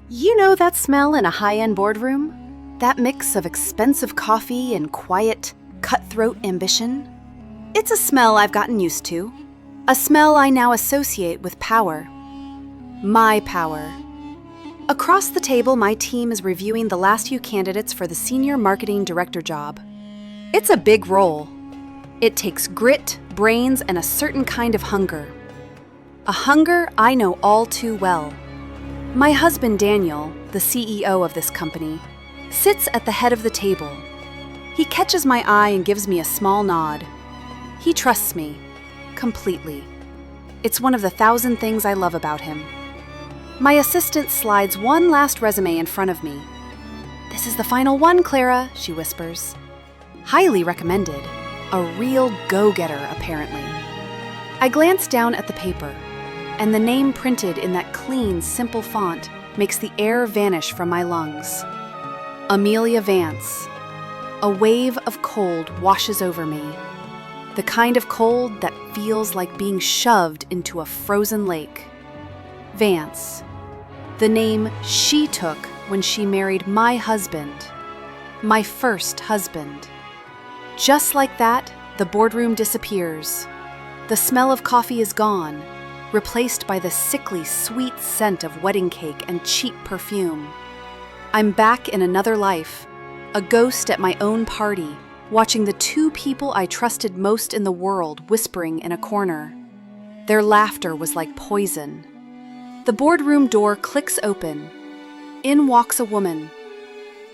You know that smell in a high-end boardroom? That mix of expensive coffee and quiet, cutthroat ambition? It's a smell I've gotten used to. A smell I now associate with power. My power. Across the table, my team is reviewing the last few candidates for the senior marketing director job. It's a big role. It takes grit, brains, and a certain kind of hunger. A hunger I know all too well. My husband, Daniel, the CEO of this company, sits at the head of the table. He catches my eye and gives me a small nod. He trusts me, completely. It's one of the 1,000 things I love about him. My assistant slides one last resume in front of me. "This is the final one, Clara," she whispers. Highly recommended. A real go-getter, apparently. I glance down at the paper, and the name printed in that clean, simple font makes the air vanish from my lungs. Amelia Vance. A wave of cold washes over me. The kind of cold that feels like being shoved into a frozen lake. Vance. The name she took when she married my husband. My first husband. Just like that, the boardroom disappears. The smell of coffee is gone, replaced by the sickly, sweet scent of wedding cake and cheap perfume. I'm back in another life, a ghost at my own party, watching the two people I trusted most in the world whispering in a corner. Their laughter was like poison. The boardroom door clicks open. In walks a woman.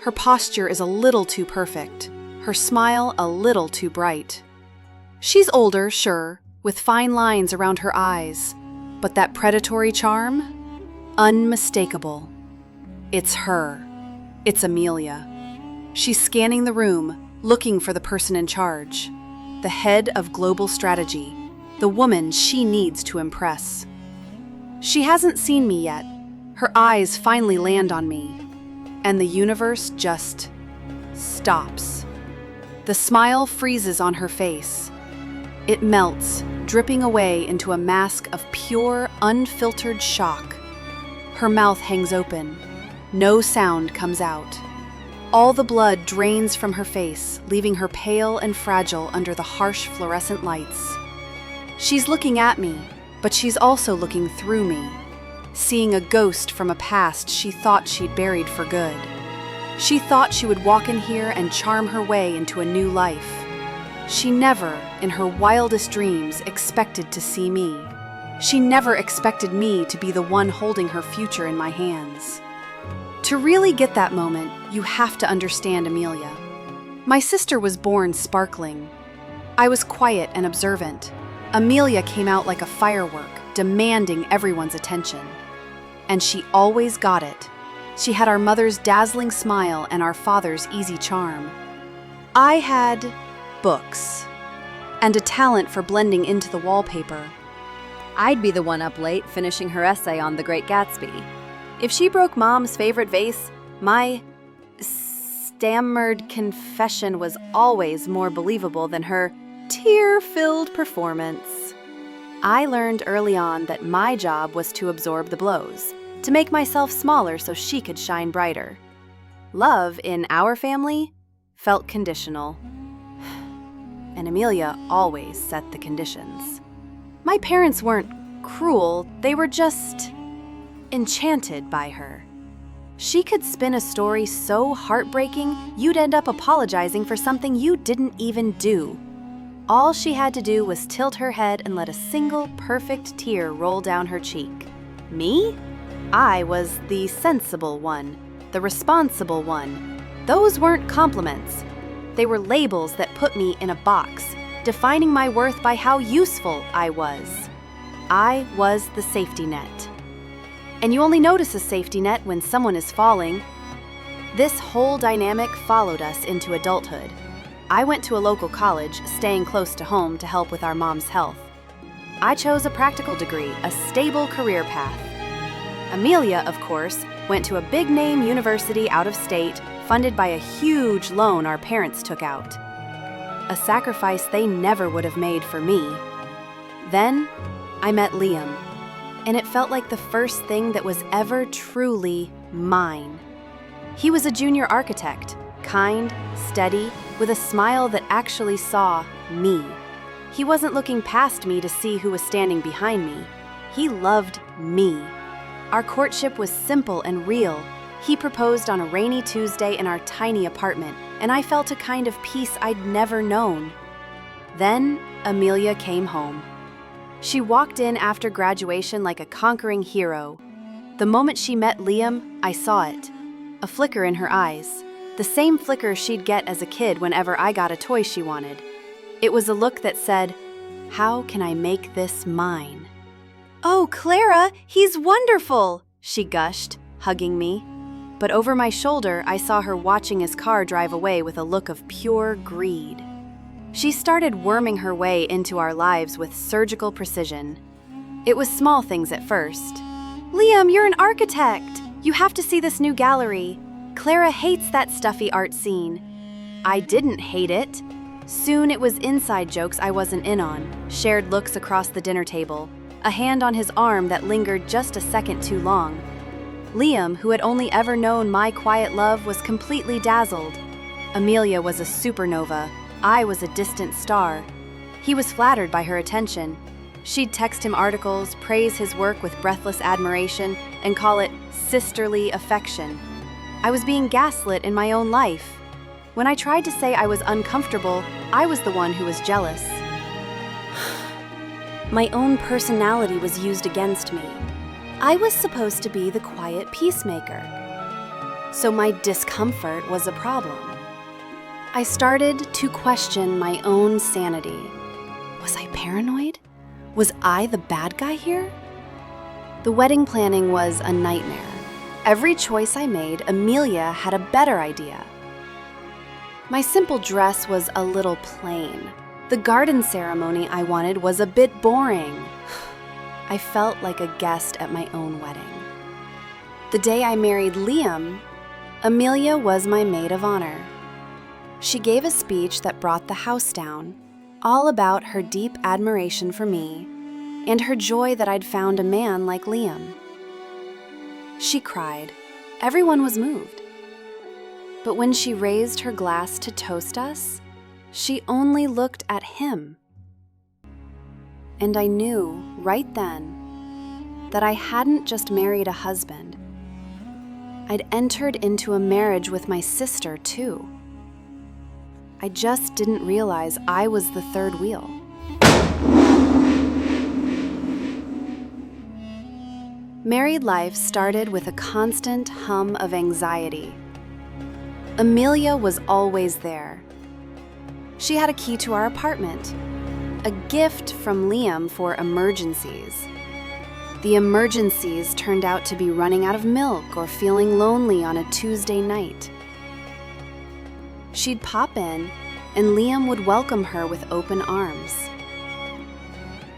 Her posture is a little too perfect, her smile a little too bright. She's older, sure, with fine lines around her eyes, but that predatory charm? Unmistakable. It's her. It's Amelia. She's scanning the room, looking for the person in charge, the head of global strategy, the woman she needs to impress. She hasn't seen me yet. Her eyes finally land on me, and the universe just stops. The smile freezes on her face. It melts, dripping away into a mask of pure, unfiltered shock. Her mouth hangs open. No sound comes out. All the blood drains from her face, leaving her pale and fragile under the harsh fluorescent lights. She's looking at me, but she's also looking through me, seeing a ghost from a past she thought she'd buried for good. She thought she would walk in here and charm her way into a new life. She never, in her wildest dreams, expected to see me. She never expected me to be the one holding her future in my hands. To really get that moment, you have to understand Amelia. My sister was born sparkling. I was quiet and observant. Amelia came out like a firework, demanding everyone's attention. And she always got it. She had our mother's dazzling smile and our father's easy charm. I had books and a talent for blending into the wallpaper. I'd be the one up late finishing her essay on The Great Gatsby. If she broke Mom's favorite vase, my stammered confession was always more believable than her tear-filled performance. I learned early on that my job was to absorb the blows, to make myself smaller so she could shine brighter. Love in our family felt conditional. And Amelia always set the conditions. My parents weren't cruel, they were just enchanted by her. She could spin a story so heartbreaking, you'd end up apologizing for something you didn't even do. All she had to do was tilt her head and let a single perfect tear roll down her cheek. Me? I was the sensible one, the responsible one. Those weren't compliments. They were labels that put me in a box, defining my worth by how useful I was. I was the safety net. And you only notice a safety net when someone is falling. This whole dynamic followed us into adulthood. I went to a local college, staying close to home to help with our mom's health. I chose a practical degree, a stable career path. Amelia, of course, went to a big-name university out of state, funded by a huge loan our parents took out. A sacrifice they never would have made for me. Then, I met Liam, and it felt like the first thing that was ever truly mine. He was a junior architect, kind, steady, with a smile that actually saw me. He wasn't looking past me to see who was standing behind me. He loved me. Our courtship was simple and real. He proposed on a rainy Tuesday in our tiny apartment, and I felt a kind of peace I'd never known. Then, Amelia came home. She walked in after graduation like a conquering hero. The moment she met Liam, I saw it. A flicker in her eyes. The same flicker she'd get as a kid whenever I got a toy she wanted. It was a look that said, "How can I make this mine?" "Oh, Clara, he's wonderful!" she gushed, hugging me. But over my shoulder, I saw her watching his car drive away with a look of pure greed. She started worming her way into our lives with surgical precision. It was small things at first. "Liam, you're an architect! You have to see this new gallery. Clara hates that stuffy art scene." I didn't hate it. Soon it was inside jokes I wasn't in on, shared looks across the dinner table, a hand on his arm that lingered just a second too long. Liam, who had only ever known my quiet love, was completely dazzled. Amelia was a supernova. I was a distant star. He was flattered by her attention. She'd text him articles, praise his work with breathless admiration, and call it sisterly affection. I was being gaslit in my own life. When I tried to say I was uncomfortable, I was the one who was jealous. My own personality was used against me. I was supposed to be the quiet peacemaker. So my discomfort was a problem. I started to question my own sanity. Was I paranoid? Was I the bad guy here? The wedding planning was a nightmare. Every choice I made, Amelia had a better idea. My simple dress was a little plain. The garden ceremony I wanted was a bit boring. I felt like a guest at my own wedding. The day I married Liam, Amelia was my maid of honor. She gave a speech that brought the house down, all about her deep admiration for me and her joy that I'd found a man like Liam. She cried. Everyone was moved. But when she raised her glass to toast us, she only looked at him. And I knew right then that I hadn't just married a husband. I'd entered into a marriage with my sister, too. I just didn't realize I was the third wheel. Married life started with a constant hum of anxiety. Amelia was always there. She had a key to our apartment, a gift from Liam for emergencies. The emergencies turned out to be running out of milk or feeling lonely on a Tuesday night. She'd pop in, and Liam would welcome her with open arms.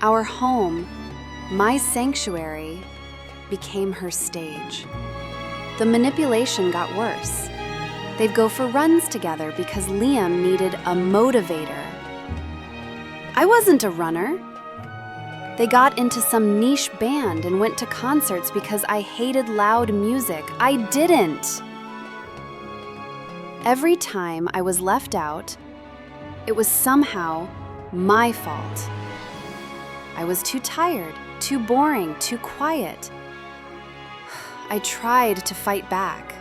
Our home, my sanctuary, became her stage. The manipulation got worse. They'd go for runs together because Liam needed a motivator. I wasn't a runner. They got into some niche band and went to concerts because I hated loud music. I didn't. Every time I was left out, it was somehow my fault. I was too tired, too boring, too quiet. I tried to fight back.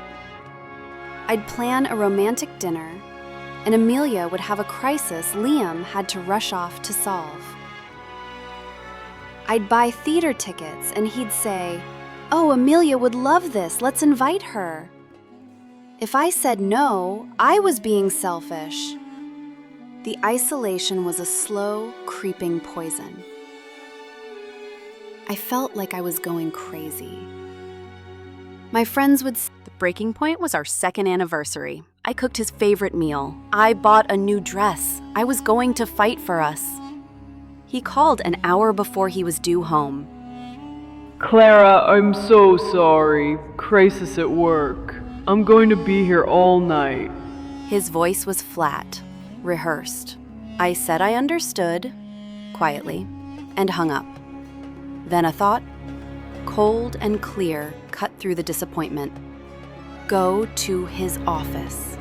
I'd plan a romantic dinner, and Amelia would have a crisis Liam had to rush off to solve. I'd buy theater tickets, and he'd say, "Oh, Amelia would love this, let's invite her." If I said no, I was being selfish. The isolation was a slow, creeping poison. I felt like I was going crazy. My friends would say, the breaking point was our second anniversary. I cooked his favorite meal. I bought a new dress. I was going to fight for us. He called an hour before he was due home. "Clara, I'm so sorry. Crisis at work. I'm going to be here all night." His voice was flat, rehearsed. I said I understood, quietly, and hung up. Then a thought, cold and clear, cut through the disappointment. go to his office.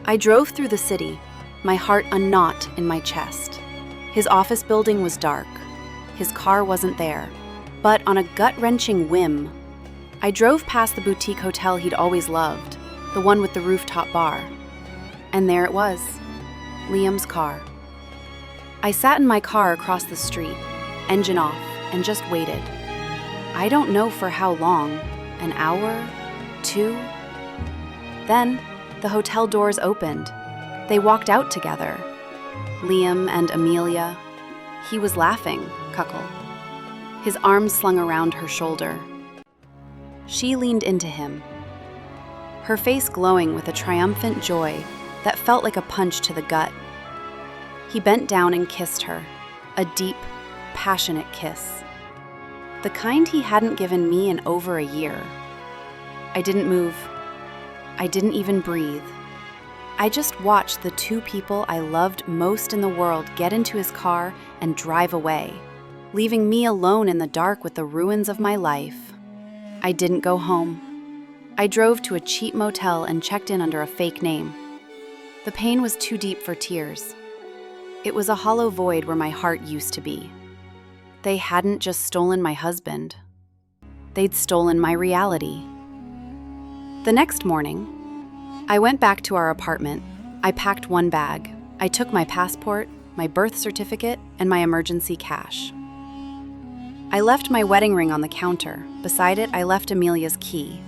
I drove through the city, my heart a knot in my chest. His office building was dark. His car wasn't there. But on a gut-wrenching whim, I drove past the boutique hotel he'd always loved, the one with the rooftop bar. And there it was, Liam's car. I sat in my car across the street, engine off, and just waited. I don't know for how long, an hour, 2. Then, the hotel doors opened. They walked out together. Liam and Amelia. He was laughing, cuckle. His arms slung around her shoulder. She leaned into him, her face glowing with a triumphant joy that felt like a punch to the gut. He bent down and kissed her, a deep, passionate kiss. The kind he hadn't given me in over a year. I didn't move. I didn't even breathe. I just watched the 2 people I loved most in the world get into his car and drive away, leaving me alone in the dark with the ruins of my life. I didn't go home. I drove to a cheap motel and checked in under a fake name. The pain was too deep for tears. It was a hollow void where my heart used to be. They hadn't just stolen my husband. They'd stolen my reality. The next morning, I went back to our apartment. I packed 1 bag. I took my passport, my birth certificate, and my emergency cash. I left my wedding ring on the counter. Beside it, I left Amelia's key.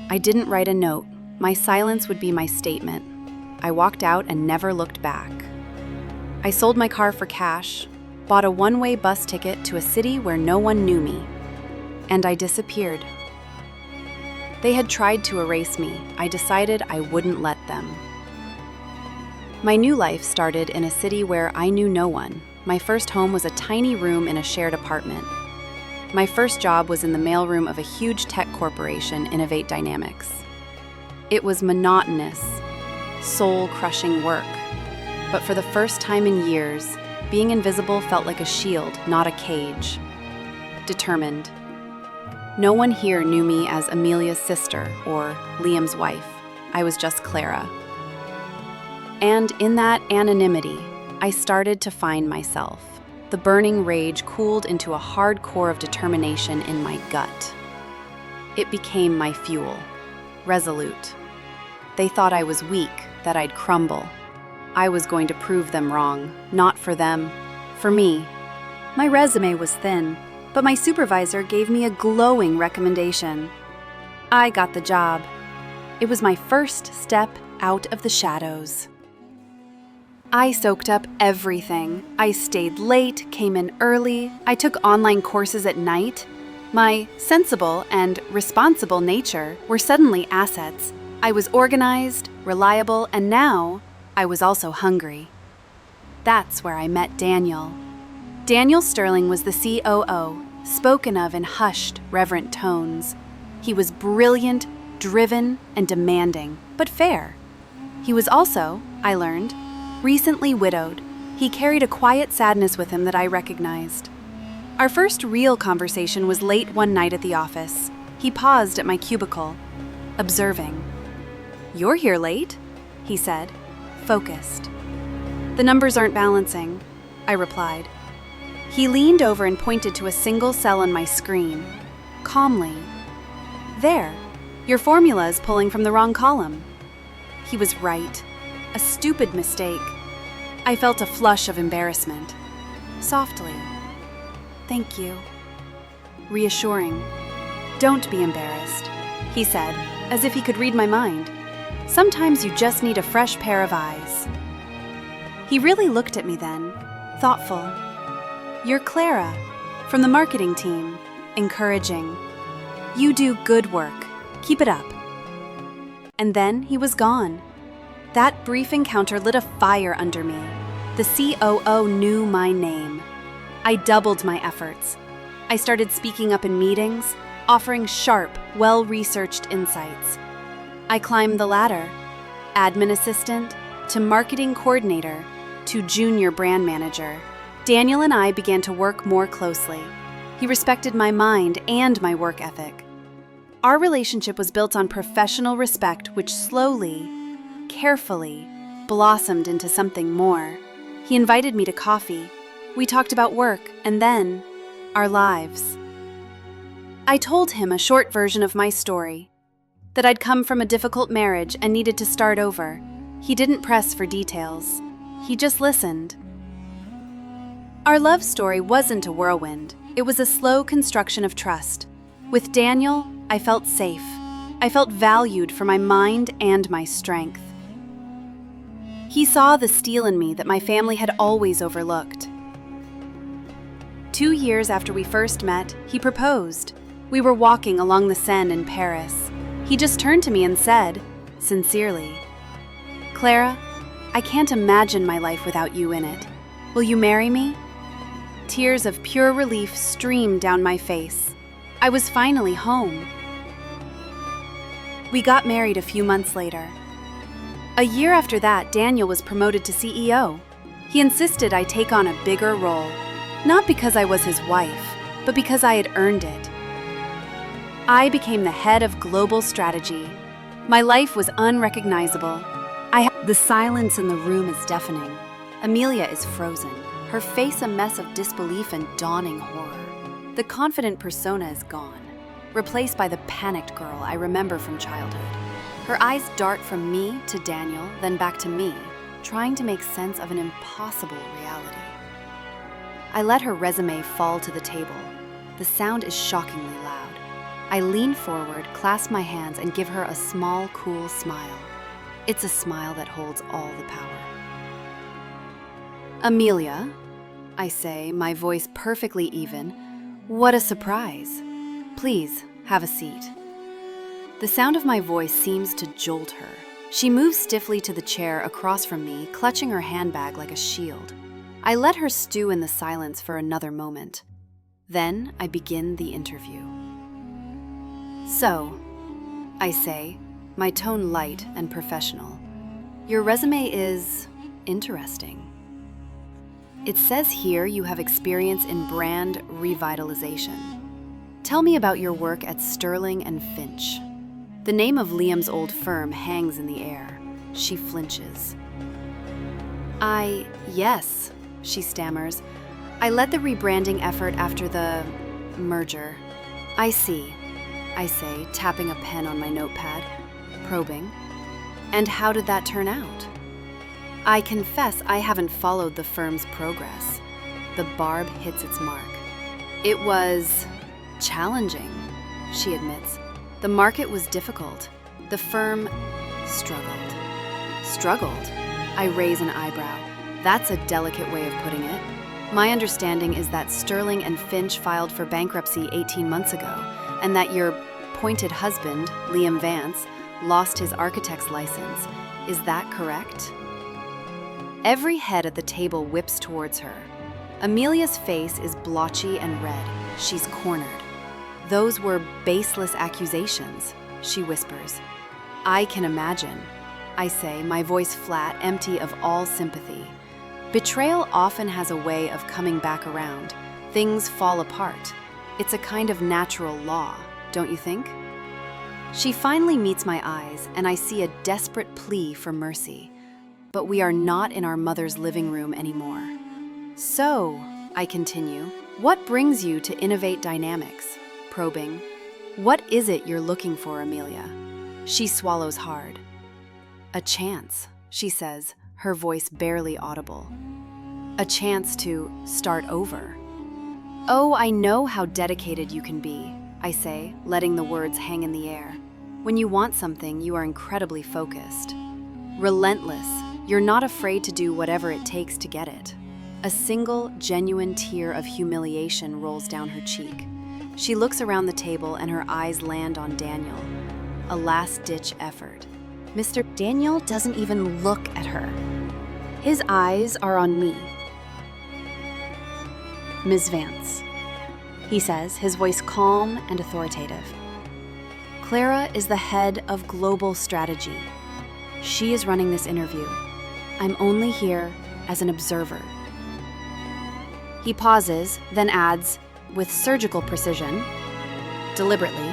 I didn't write a note. My silence would be my statement. I walked out and never looked back. I sold my car for cash, bought a 1-way bus ticket to a city where no one knew me, and I disappeared. They had tried to erase me. I decided I wouldn't let them. My new life started in a city where I knew no one. My first home was a tiny room in a shared apartment. My first job was in the mailroom of a huge tech corporation, Innovate Dynamics. It was monotonous, soul-crushing work. But for the first time in years, being invisible felt like a shield, not a cage. Determined. No one here knew me as Amelia's sister or Liam's wife. I was just Clara. And in that anonymity, I started to find myself. The burning rage cooled into a hard core of determination in my gut. It became my fuel, resolute. They thought I was weak, that I'd crumble. I was going to prove them wrong, not for them, for me. My resume was thin, but my supervisor gave me a glowing recommendation. I got the job. It was my first step out of the shadows. I soaked up everything. I stayed late, came in early, I took online courses at night. My sensible and responsible nature were suddenly assets. I was organized, reliable, and now I was also hungry. That's where I met Daniel. Daniel Sterling was the COO, spoken of in hushed, reverent tones. He was brilliant, driven, and demanding, but fair. He was also, I learned, recently widowed. He carried a quiet sadness with him that I recognized. Our first real conversation was late one night at the office. He paused at my cubicle, observing. "You're here late," he said, focused. "The numbers aren't balancing," I replied. He leaned over and pointed to a single cell on my screen, calmly. "There, your formula is pulling from the wrong column." He was right. A stupid mistake. I felt a flush of embarrassment. Softly. "Thank you." Reassuring. "Don't be embarrassed," he said, as if he could read my mind. "Sometimes you just need a fresh pair of eyes." He really looked at me then, thoughtful. "You're Clara, from the marketing team," encouraging. "You do good work. Keep it up." And then he was gone. That brief encounter lit a fire under me. The COO knew my name. I doubled my efforts. I started speaking up in meetings, offering sharp, well-researched insights. I climbed the ladder, admin assistant, to marketing coordinator, to junior brand manager. Daniel and I began to work more closely. He respected my mind and my work ethic. Our relationship was built on professional respect, which slowly, carefully, blossomed into something more. He invited me to coffee. We talked about work, and then our lives. I told him a short version of my story, that I'd come from a difficult marriage and needed to start over. He didn't press for details. He just listened. Our love story wasn't a whirlwind. It was a slow construction of trust. With Daniel, I felt safe. I felt valued for my mind and my strength. He saw the steel in me that my family had always overlooked. 2 years after we first met, he proposed. We were walking along the Seine in Paris. He just turned to me and said, sincerely, "Clara, I can't imagine my life without you in it. Will you marry me?" Tears of pure relief streamed down my face. I was finally home. We got married a few months later. A year after that, Daniel was promoted to CEO. He insisted I take on a bigger role, not because I was his wife, but because I had earned it. I became the head of global strategy. My life was unrecognizable. The silence in the room is deafening. Amelia is frozen, her face a mess of disbelief and dawning horror. The confident persona is gone, replaced by the panicked girl I remember from childhood. Her eyes dart from me to Daniel, then back to me, trying to make sense of an impossible reality. I let her resume fall to the table. The sound is shockingly loud. I lean forward, clasp my hands, and give her a small, cool smile. It's a smile that holds all the power. "Amelia," I say, my voice perfectly even, "what a surprise. Please, have a seat." The sound of my voice seems to jolt her. She moves stiffly to the chair across from me, clutching her handbag like a shield. I let her stew in the silence for another moment. Then I begin the interview. "So," I say, my tone light and professional, "your resume is interesting. It says here you have experience in brand revitalization. Tell me about your work at Sterling and Finch." The name of Liam's old firm hangs in the air. She flinches. Yes, she stammers. "I led the rebranding effort after the merger." "I see," I say, tapping a pen on my notepad, probing. "And how did that turn out?" I confess I haven't followed the firm's progress. The barb hits its mark. "It was challenging," she admits. "The market was difficult. The firm struggled." "Struggled?" I raise an eyebrow. That's a delicate way of putting it. My understanding is that Sterling and Finch filed for bankruptcy 18 months ago, and that your pointed husband, Liam Vance, lost his architect's license. Is that correct? Every head at the table whips towards her. Amelia's face is blotchy and red. She's cornered. "Those were baseless accusations," she whispers. "I can imagine," I say, my voice flat, empty of all sympathy. Betrayal often has a way of coming back around. Things fall apart. It's a kind of natural law, don't you think? She finally meets my eyes, and I see a desperate plea for mercy. But we are not in our mother's living room anymore. "So," I continue, "what brings you to Innovate Dynamics?" Probing. "What is it you're looking for, Amelia?" She swallows hard. "A chance," she says, her voice barely audible. "A chance to start over." "Oh, I know how dedicated you can be," I say, letting the words hang in the air. "When you want something, you are incredibly focused. Relentless. You're not afraid to do whatever it takes to get it." A single, genuine tear of humiliation rolls down her cheek. She looks around the table and her eyes land on Daniel. A last-ditch effort. Mr. Daniel doesn't even look at her. His eyes are on me. "Ms. Vance," he says, his voice calm and authoritative. "Clara is the head of global strategy. She is running this interview. I'm only here as an observer." He pauses, then adds, with surgical precision, deliberately,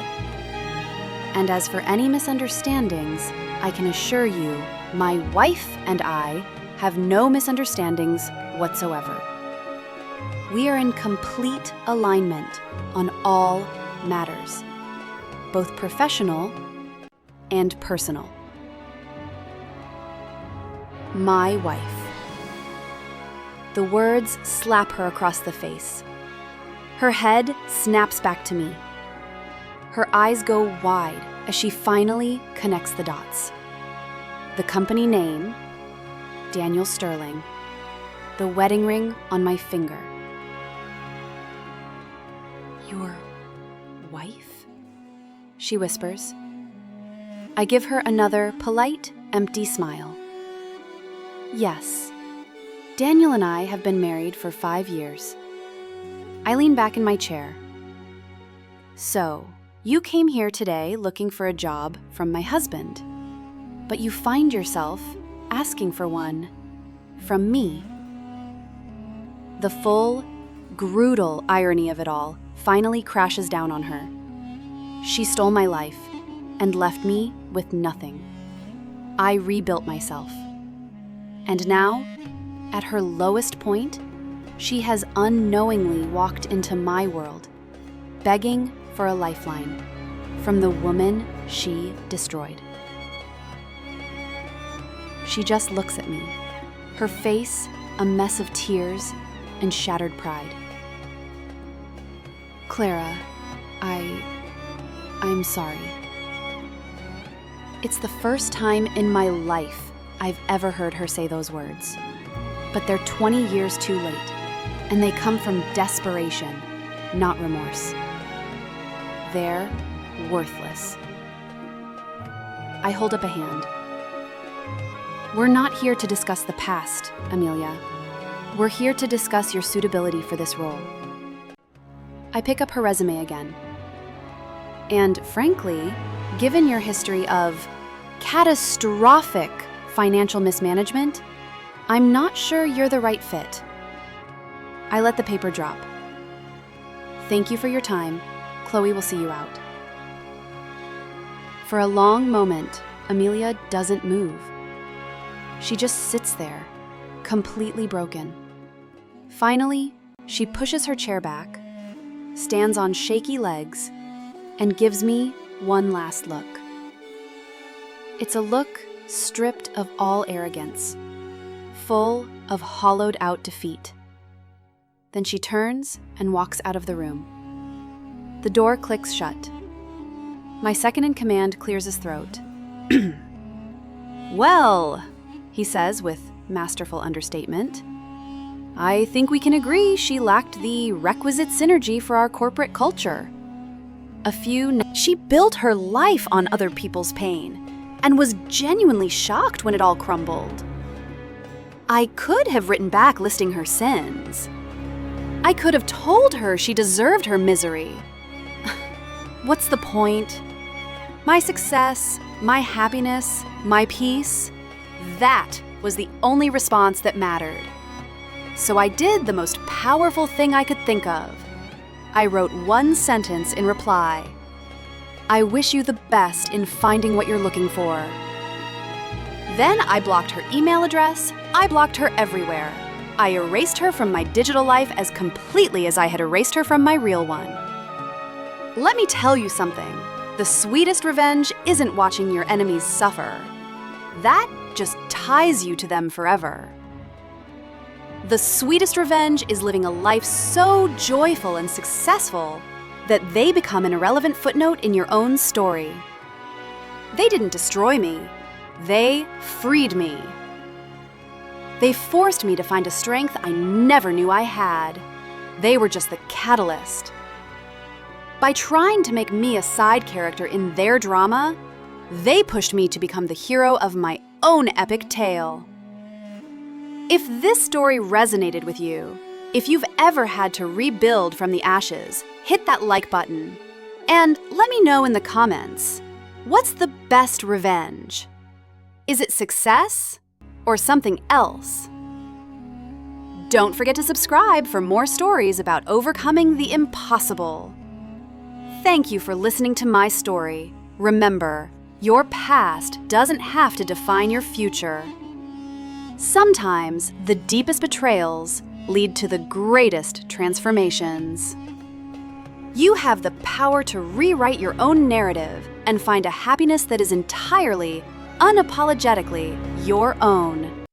And as for any misunderstandings, I can assure you, my wife and I have no misunderstandings whatsoever. We are in complete alignment on all matters, both professional and personal. My wife. The words slap her across the face. Her head snaps back to me. Her eyes go wide as she finally connects the dots. The company name, Daniel Sterling, the wedding ring on my finger. Your wife? She whispers. I give her another polite, empty smile. Yes, Daniel and I have been married for 5 years. I lean back in my chair. So, you came here today looking for a job from my husband, but you find yourself asking for one from me. The full, brutal irony of it all finally crashes down on her. She stole my life and left me with nothing. I rebuilt myself. And now, at her lowest point, she has unknowingly walked into my world, begging for a lifeline from the woman she destroyed. She just looks at me, her face a mess of tears and shattered pride. Clara, I'm sorry. It's the first time in my life I've ever heard her say those words. But they're 20 years too late, and they come from desperation, not remorse. They're worthless. I hold up a hand. We're not here to discuss the past, Amelia. We're here to discuss your suitability for this role. I pick up her resume again. And frankly, given your history of catastrophic financial mismanagement, I'm not sure you're the right fit. I let the paper drop. Thank you for your time. Chloe will see you out. For a long moment, Amelia doesn't move. She just sits there, completely broken. Finally, she pushes her chair back, stands on shaky legs, and gives me one last look. It's a look stripped of all arrogance, full of hollowed-out defeat. Then she turns and walks out of the room. The door clicks shut. My second-in-command clears his throat. Well, he says with masterful understatement, I think we can agree she lacked the requisite synergy for our corporate culture. She built her life on other people's pain and was genuinely shocked when it all crumbled. I could have written back listing her sins. I could have told her she deserved her misery. What's the point? My success, my happiness, my peace, that was the only response that mattered. So I did the most powerful thing I could think of. I wrote one sentence in reply. I wish you the best in finding what you're looking for. Then I blocked her email address. I blocked her everywhere. I erased her from my digital life as completely as I had erased her from my real one. Let me tell you something. The sweetest revenge isn't watching your enemies suffer. That just ties you to them forever. The sweetest revenge is living a life so joyful and successful that they become an irrelevant footnote in your own story. They didn't destroy me. They freed me. They forced me to find a strength I never knew I had. They were just the catalyst. By trying to make me a side character in their drama, they pushed me to become the hero of my own epic tale. If this story resonated with you, if you've ever had to rebuild from the ashes, hit that like button. And let me know in the comments, what's the best revenge? Is it success or something else? Don't forget to subscribe for more stories about overcoming the impossible. Thank you for listening to my story. Remember, your past doesn't have to define your future. Sometimes the deepest betrayals lead to the greatest transformations. You have the power to rewrite your own narrative and find a happiness that is entirely, unapologetically your own.